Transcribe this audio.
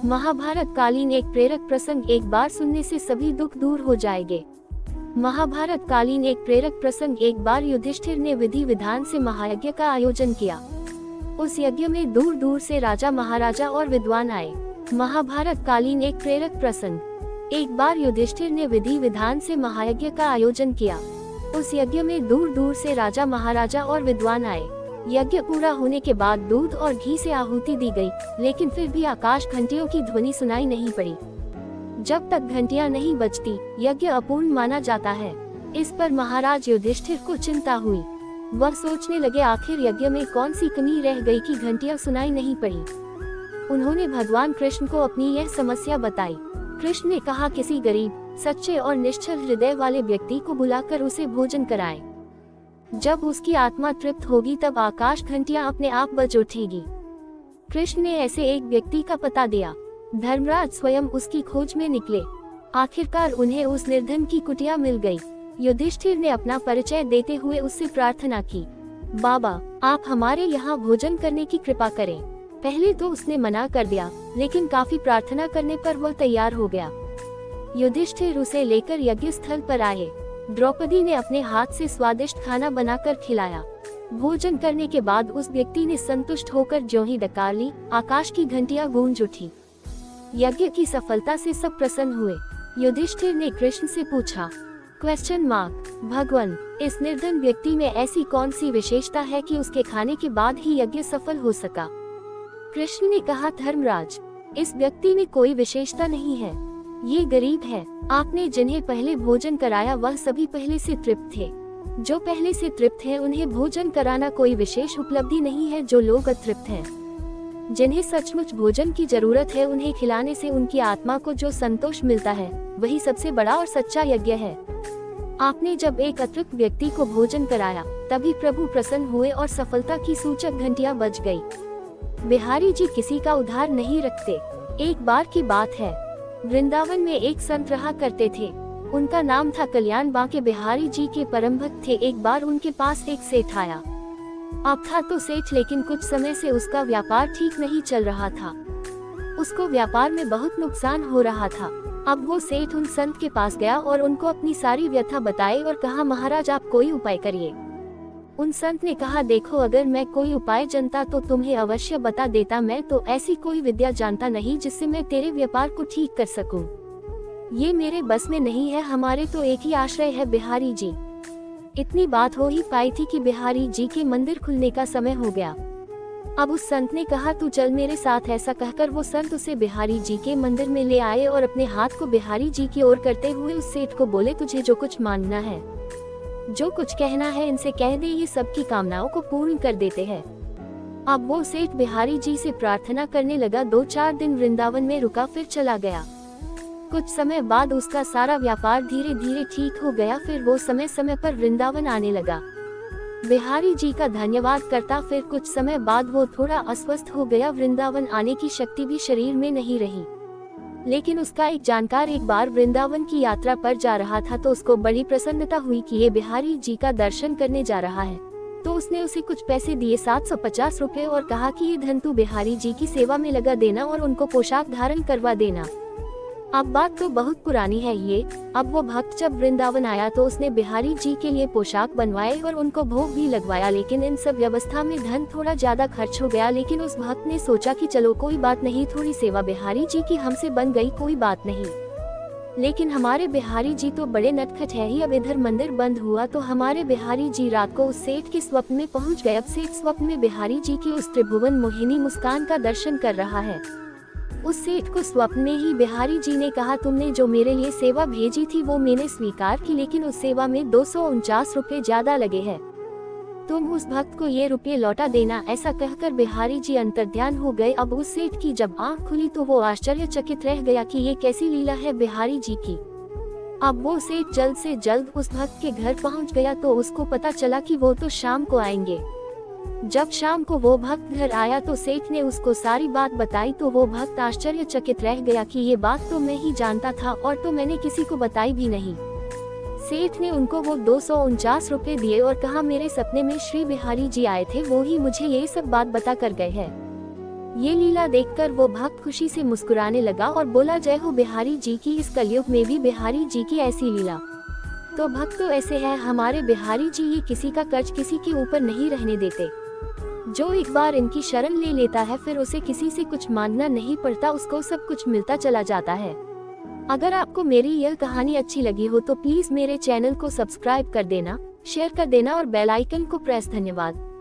महाभारत कालीन एक प्रेरक प्रसंग, एक बार सुनने से सभी दुख दूर हो जाएंगे। महाभारत कालीन एक प्रेरक प्रसंग, एक बार युधिष्ठिर ने विधि विधान से महायज्ञ का आयोजन किया। उस यज्ञ में दूर दूर से राजा, महाराजा और विद्वान आए। महाभारत कालीन एक प्रेरक प्रसंग, एक बार युधिष्ठिर ने विधि विधान से महायज्ञ का आयोजन किया। उस यज्ञ में दूर दूर से राजा, महाराजा और विद्वान आए। यज्ञ पूरा होने के बाद दूध और घी से आहुति दी गई, लेकिन फिर भी आकाश घंटियों की ध्वनि सुनाई नहीं पड़ी। जब तक घंटियां नहीं बजती, यज्ञ अपूर्ण माना जाता है। इस पर महाराज युधिष्ठिर को चिंता हुई। वह सोचने लगे, आखिर यज्ञ में कौन सी कमी रह गई कि घंटियां सुनाई नहीं पड़ी। उन्होंने भगवान कृष्ण को अपनी यह समस्या बताई। कृष्ण ने कहा, किसी गरीब, सच्चे और निश्चल हृदय वाले व्यक्ति को बुलाकर उसे भोजन कराएं। जब उसकी आत्मा तृप्त होगी तब आकाश घंटियां अपने आप बज उठेगी। कृष्ण ने ऐसे एक व्यक्ति का पता दिया। धर्मराज स्वयं उसकी खोज में निकले। आखिरकार उन्हें उस निर्धन की कुटिया मिल गई। युधिष्ठिर ने अपना परिचय देते हुए उससे प्रार्थना की, बाबा, आप हमारे यहाँ भोजन करने की कृपा करें। पहले तो उसने मना कर दिया, लेकिन काफी प्रार्थना करने पर वह तैयार हो गया। युधिष्ठिर उसे लेकर यज्ञ स्थल पर आए। द्रौपदी ने अपने हाथ से स्वादिष्ट खाना बनाकर खिलाया। भोजन करने के बाद उस व्यक्ति ने संतुष्ट होकर ज्यों ही डकार ली, आकाश की घंटियां गूंज उठी। यज्ञ की सफलता से सब प्रसन्न हुए। युधिष्ठिर ने कृष्ण से पूछा, भगवान, इस निर्धन व्यक्ति में ऐसी कौन सी विशेषता है कि उसके खाने के बाद ही यज्ञ सफल हो सका। कृष्ण ने कहा, धर्मराज, इस व्यक्ति में कोई विशेषता नहीं है। ये गरीब है। आपने जिन्हें पहले भोजन कराया वह सभी पहले से तृप्त थे। जो पहले से तृप्त हैं उन्हें भोजन कराना कोई विशेष उपलब्धि नहीं है। जो लोग अतृप्त हैं, जिन्हें सचमुच भोजन की जरूरत है, उन्हें खिलाने से उनकी आत्मा को जो संतोष मिलता है, वही सबसे बड़ा और सच्चा यज्ञ है। आपने जब एक अतृप्त व्यक्ति को भोजन कराया, तभी प्रभु प्रसन्न हुए और सफलता की सूचक घंटियां बज गई। बिहारी जी किसी का उधार नहीं रखते। एक बार की बात है, वृंदावन में एक संत रहा करते थे। उनका नाम था कल्याण। बांके बिहारी जी के परम भक्त थे। एक बार उनके पास एक सेठ आया। अब था तो सेठ, लेकिन कुछ समय से उसका व्यापार ठीक नहीं चल रहा था। उसको व्यापार में बहुत नुकसान हो रहा था। अब वो सेठ उन संत के पास गया और उनको अपनी सारी व्यथा बताई और कहा, महाराज, आप कोई उपाय करिए। उन संत ने कहा, देखो, अगर मैं कोई उपाय जानता तो तुम्हें अवश्य बता देता। मैं तो ऐसी कोई विद्या जानता नहीं जिससे मैं तेरे व्यापार को ठीक कर सकूं। ये मेरे बस में नहीं है। हमारे तो एक ही आश्रय है, बिहारी जी। इतनी बात हो ही पाई थी कि बिहारी जी के मंदिर खुलने का समय हो गया। अब उस संत ने कहा, तू चल मेरे साथ। ऐसा कहकर वो संत उसे बिहारी जी के मंदिर में ले आए और अपने हाथ को बिहारी जी की ओर करते हुए उस सेठ को बोले, तुझे जो कुछ मांगना है, जो कुछ कहना है, इनसे कह दे, ये सबकी कामनाओं को पूर्ण कर देते हैं। अब वो सेठ बिहारी जी से प्रार्थना करने लगा। 2-4 दिन वृंदावन में रुका, फिर चला गया। कुछ समय बाद उसका सारा व्यापार धीरे धीरे ठीक हो गया। फिर वो समय समय पर वृंदावन आने लगा। बिहारी जी का धन्यवाद करता। फिर कुछ समय बाद वो थोड़ा अस्वस्थ हो गया। वृंदावन आने की शक्ति भी शरीर में नहीं रही। लेकिन उसका एक जानकार एक बार वृंदावन की यात्रा पर जा रहा था, तो उसको बड़ी प्रसन्नता हुई कि ये बिहारी जी का दर्शन करने जा रहा है। तो उसने उसे कुछ पैसे दिए, 750 रुपए, और कहा कि ये धन तू बिहारी जी की सेवा में लगा देना और उनको पोशाक धारण करवा देना। अब बात तो बहुत पुरानी है ये। अब वो भक्त जब वृंदावन आया तो उसने बिहारी जी के लिए पोशाक बनवाए और उनको भोग भी लगवाया। लेकिन इन सब व्यवस्था में धन थोड़ा ज्यादा खर्च हो गया। लेकिन उस भक्त ने सोचा कि चलो कोई बात नहीं, थोड़ी सेवा बिहारी जी की हमसे बन गई, कोई बात नहीं। लेकिन हमारे बिहारी जी तो बड़े नटखट है ही। अब इधर मंदिर बंद हुआ तो हमारे बिहारी जी रात को उस सेठ के स्वप्न में पहुंच गए। अब सेठ स्वप्न में बिहारी जी की उस त्रिभुवन मोहिनी मुस्कान का दर्शन कर रहा है। उस सेठ को स्वप्न में ही बिहारी जी ने कहा, तुमने जो मेरे लिए सेवा भेजी थी वो मैंने स्वीकार की, लेकिन उस सेवा में 249 रुपए ज्यादा लगे हैं। तुम उस भक्त को ये रुपये लौटा देना। ऐसा कहकर बिहारी जी अंतर्ध्यान हो गए। अब उस सेठ की जब आंख खुली तो वो आश्चर्यचकित रह गया कि ये कैसी लीला है बिहारी जी की। अब वो सेठ जल्द से जल्द उस भक्त के घर पहुंच गया तो उसको पता चला कि वो तो शाम को आएंगे। जब शाम को वो भक्त घर आया तो सेठ ने उसको सारी बात बताई। तो वो भक्त आश्चर्यचकित रह गया कि ये बात तो मैं ही जानता था और तो मैंने किसी को बताई भी नहीं। सेठ ने उनको वो 249 रुपए दिए और कहा, मेरे सपने में श्री बिहारी जी आए थे, वो ही मुझे ये सब बात बता कर गए हैं। ये लीला देखकर वो भक्त खुशी से मुस्कुराने लगा और बोला, जय हो बिहारी जी की, इस कलयुग में भी बिहारी जी की ऐसी लीला। तो भक्त तो ऐसे हैं हमारे बिहारी जी, ये किसी का कर्ज किसी के ऊपर नहीं रहने देते। जो एक बार इनकी शरण ले लेता है फिर उसे किसी से कुछ मांगना नहीं पड़ता, उसको सब कुछ मिलता चला जाता है। अगर आपको मेरी यह कहानी अच्छी लगी हो तो प्लीज मेरे चैनल को सब्सक्राइब कर देना, शेयर कर देना और बेल आइकन को प्रेस। धन्यवाद।